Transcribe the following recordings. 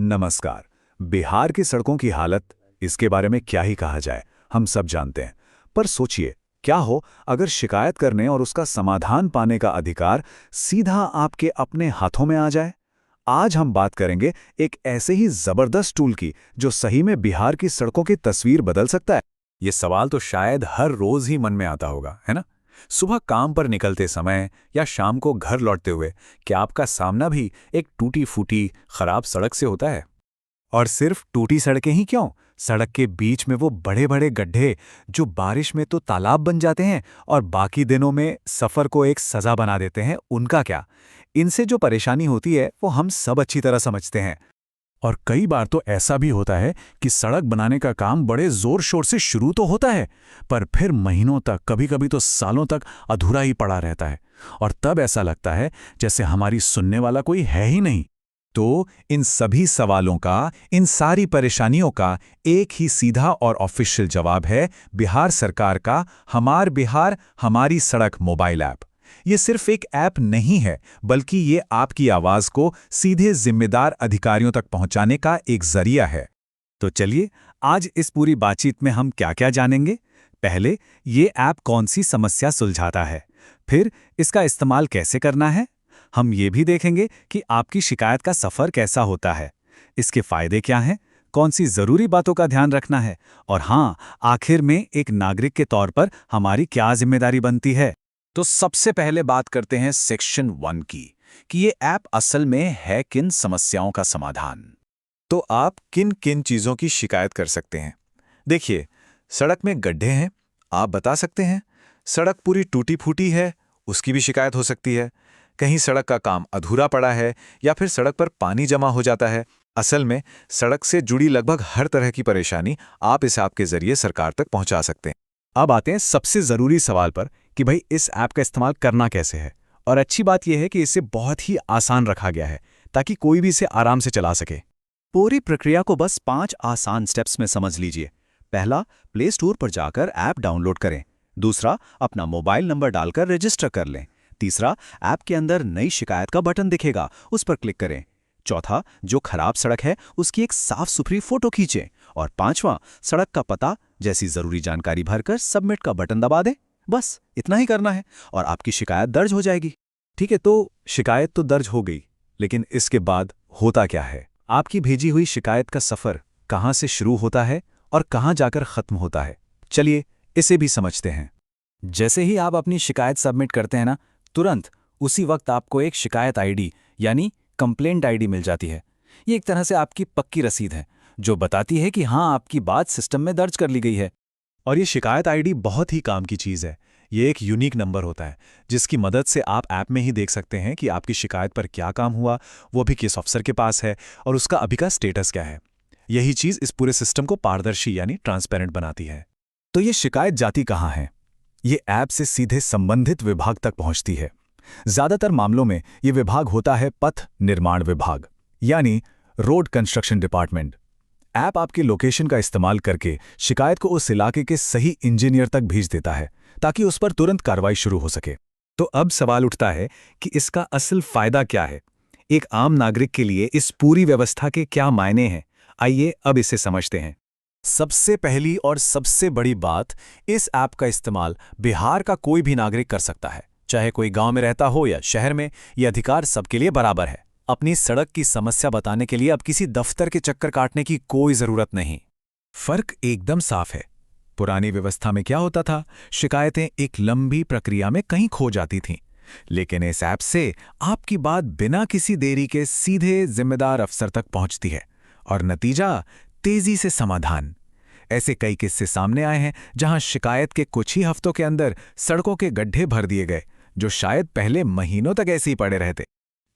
नमस्कार। बिहार की सड़कों की हालत, इसके बारे में क्या ही कहा जाए, हम सब जानते हैं। पर सोचिए, क्या हो अगर शिकायत करने और उसका समाधान पाने का अधिकार सीधा आपके अपने हाथों में आ जाए। आज हम बात करेंगे एक ऐसे ही जबरदस्त टूल की जो सही में बिहार की सड़कों की तस्वीर बदल सकता है। ये सवाल तो शायद हर रोज ही मन में आता होगा, है ना? सुबह काम पर निकलते समय या शाम को घर लौटते हुए क्या आपका सामना भी एक टूटी फूटी खराब सड़क से होता है? और सिर्फ टूटी सड़कें ही क्यों, सड़क के बीच में वो बड़े बड़े गड्ढे जो बारिश में तो तालाब बन जाते हैं और बाकी दिनों में सफर को एक सजा बना देते हैं, उनका क्या? इनसे जो परेशानी होती है वो हम सब अच्छी तरह समझते हैं। और कई बार तो ऐसा भी होता है कि सड़क बनाने का काम बड़े जोर शोर से शुरू तो होता है, पर फिर महीनों तक, कभी कभी तो सालों तक अधूरा ही पड़ा रहता है। और तब ऐसा लगता है जैसे हमारी सुनने वाला कोई है ही नहीं। तो इन सभी सवालों का, इन सारी परेशानियों का एक ही सीधा और ऑफिशियल जवाब है बिहार सरकार का हमार बिहार हमारी सड़क मोबाइल ऐप। ये सिर्फ एक ऐप नहीं है, बल्कि ये आपकी आवाज को सीधे जिम्मेदार अधिकारियों तक पहुंचाने का एक जरिया है। तो चलिए, आज इस पूरी बातचीत में हम क्या-क्या जानेंगे। पहले, ये ऐप कौन सी समस्या सुलझाता है। फिर, इसका इस्तेमाल कैसे करना है। हम ये भी देखेंगे कि आपकी शिकायत का सफ़र कैसा होता है, इसके फायदे क्या हैं, कौन सी ज़रूरी बातों का ध्यान रखना है, और हाँ, आखिर में एक नागरिक के तौर पर हमारी क्या जिम्मेदारी बनती है। तो सबसे पहले बात करते हैं सेक्शन 1 की, कि ये ऐप असल में है किन समस्याओं का समाधान। तो आप किन किन चीज़ों की शिकायत कर सकते हैं। देखिए, सड़क में गड्ढे हैं, आप बता सकते हैं। सड़क पूरी टूटी फूटी है, उसकी भी शिकायत हो सकती है। कहीं सड़क का काम अधूरा पड़ा है या फिर सड़क पर पानी जमा हो जाता है। असल में सड़क से जुड़ी लगभग हर तरह की परेशानी आप इस ऐप के जरिए सरकार तक पहुंचा सकते हैं। अब आते हैं सबसे ज़रूरी सवाल पर कि भाई इस ऐप का इस्तेमाल करना कैसे है। और अच्छी बात यह है कि इसे बहुत ही आसान रखा गया है ताकि कोई भी इसे आराम से चला सके। पूरी प्रक्रिया को बस 5 आसान स्टेप्स में समझ लीजिए। पहला, प्ले स्टोर पर जाकर ऐप डाउनलोड करें। दूसरा, अपना मोबाइल नंबर डालकर रजिस्टर कर लें। तीसरा, ऐप के अंदर नई शिकायत का बटन दिखेगा, उस पर क्लिक करें। चौथा, जो खराब सड़क है उसकी एक साफ सुथरी फोटो खींचें। और पांचवा, सड़क का पता जैसी जरूरी जानकारी भरकर सबमिट का बटन दबा दें। बस इतना ही करना है और आपकी शिकायत दर्ज हो जाएगी। ठीक है, तो शिकायत तो दर्ज हो गई, लेकिन इसके बाद होता क्या है? आपकी भेजी हुई शिकायत का सफर कहां से शुरू होता है और कहां जाकर खत्म होता है? चलिए, इसे भी समझते हैं। जैसे ही आप अपनी शिकायत सबमिट करते हैं ना, तुरंत उसी वक्त आपको एक शिकायत आईडी यानी कंप्लेंट आईडी मिल जाती है। ये एक तरह से आपकी पक्की रसीद है जो बताती है कि हाँ, आपकी बात सिस्टम में दर्ज कर ली गई है। और ये शिकायत आईडी बहुत ही काम की चीज़ है। ये एक यूनिक नंबर होता है जिसकी मदद से आप ऐप में ही देख सकते हैं कि आपकी शिकायत पर क्या काम हुआ, वो भी किस अफसर के पास है और उसका अभी का स्टेटस क्या है। यही चीज़ इस पूरे सिस्टम को पारदर्शी यानी ट्रांसपेरेंट बनाती है। तो ये शिकायत जाती कहाँ है? ये ऐप से सीधे संबंधित विभाग तक पहुंचती है। ज्यादातर मामलों में ये विभाग होता है पथ निर्माण विभाग यानी रोड कंस्ट्रक्शन डिपार्टमेंट। ऐप आपके लोकेशन का इस्तेमाल करके शिकायत को उस इलाके के सही इंजीनियर तक भेज देता है ताकि उस पर तुरंत कार्रवाई शुरू हो सके। तो अब सवाल उठता है कि इसका असल फायदा क्या है? एक आम नागरिक के लिए इस पूरी व्यवस्था के क्या मायने हैं? आइए अब इसे समझते हैं। सबसे पहली और सबसे बड़ी बात, इस ऐप का इस्तेमाल बिहार का कोई भी नागरिक कर सकता है, चाहे कोई गांव में रहता हो या शहर में। ये अधिकार सबके लिए बराबर है। अपनी सड़क की समस्या बताने के लिए अब किसी दफ्तर के चक्कर काटने की कोई जरूरत नहीं। फर्क एकदम साफ है। पुरानी व्यवस्था में क्या होता था? शिकायतें एक लंबी प्रक्रिया में कहीं खो जाती थीं। लेकिन इस ऐप से आपकी बात बिना किसी देरी के सीधे जिम्मेदार अफसर तक पहुंचती है और नतीजा, तेजी से समाधान। ऐसे कई किस्से सामने आए हैं जहां शिकायत के कुछ ही हफ्तों के अंदर सड़कों के गड्ढे भर दिए गए जो शायद पहले महीनों तक ऐसे ही पड़े रहते।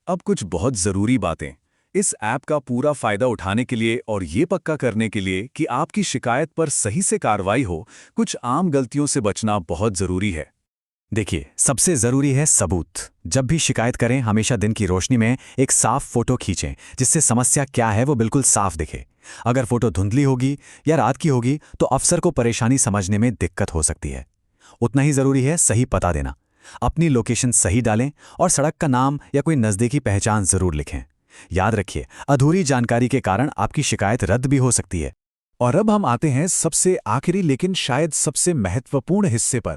अब कुछ बहुत जरूरी बातें। इस ऐप का पूरा फायदा उठाने के लिए और ये पक्का करने के लिए कि आपकी शिकायत पर सही से कार्रवाई हो, कुछ आम गलतियों से बचना बहुत जरूरी है। देखिए, सबसे जरूरी है सबूत। जब भी शिकायत करें, हमेशा दिन की रोशनी में एक साफ फोटो खींचें जिससे समस्या क्या है वो बिल्कुल साफ दिखे। अगर फोटो धुंधली होगी या रात की होगी तो अफसर को परेशानी समझने में दिक्कत हो सकती है। उतना ही जरूरी है सही पता देना। अपनी लोकेशन सही डालें और सड़क का नाम या कोई नज़दीकी पहचान जरूर लिखें। याद रखिए, अधूरी जानकारी के कारण आपकी शिकायत रद्द भी हो सकती है। और अब हम आते हैं सबसे आखिरी लेकिन शायद सबसे महत्वपूर्ण हिस्से पर।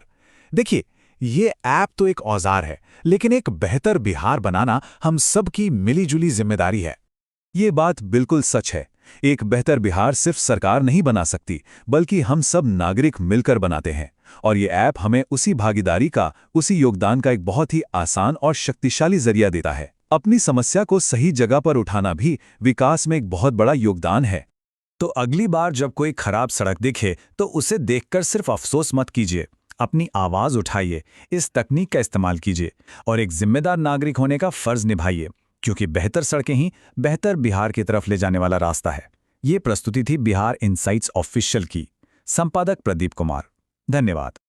देखिए, ये ऐप तो एक औजार है, लेकिन एक बेहतर बिहार बनाना हम सबकी मिलीजुली जिम्मेदारी है। ये बात बिल्कुल सच है। एक बेहतर बिहार सिर्फ सरकार नहीं बना सकती, बल्कि हम सब नागरिक मिलकर बनाते हैं। और ये ऐप हमें उसी भागीदारी का, उसी योगदान का एक बहुत ही आसान और शक्तिशाली जरिया देता है। अपनी समस्या को सही जगह पर उठाना भी विकास में एक बहुत बड़ा योगदान है। तो अगली बार जब कोई खराब सड़क दिखे तो उसे देखकर सिर्फ अफसोस मत कीजिए। अपनी आवाज उठाइए, इस तकनीक का इस्तेमाल कीजिए और एक जिम्मेदार नागरिक होने का फर्ज निभाइए, क्योंकि बेहतर सड़कें ही बेहतर बिहार की तरफ ले जाने वाला रास्ता है। ये प्रस्तुति थी बिहार इनसाइट्स ऑफिशियल की। संपादक प्रदीप कुमार। धन्यवाद।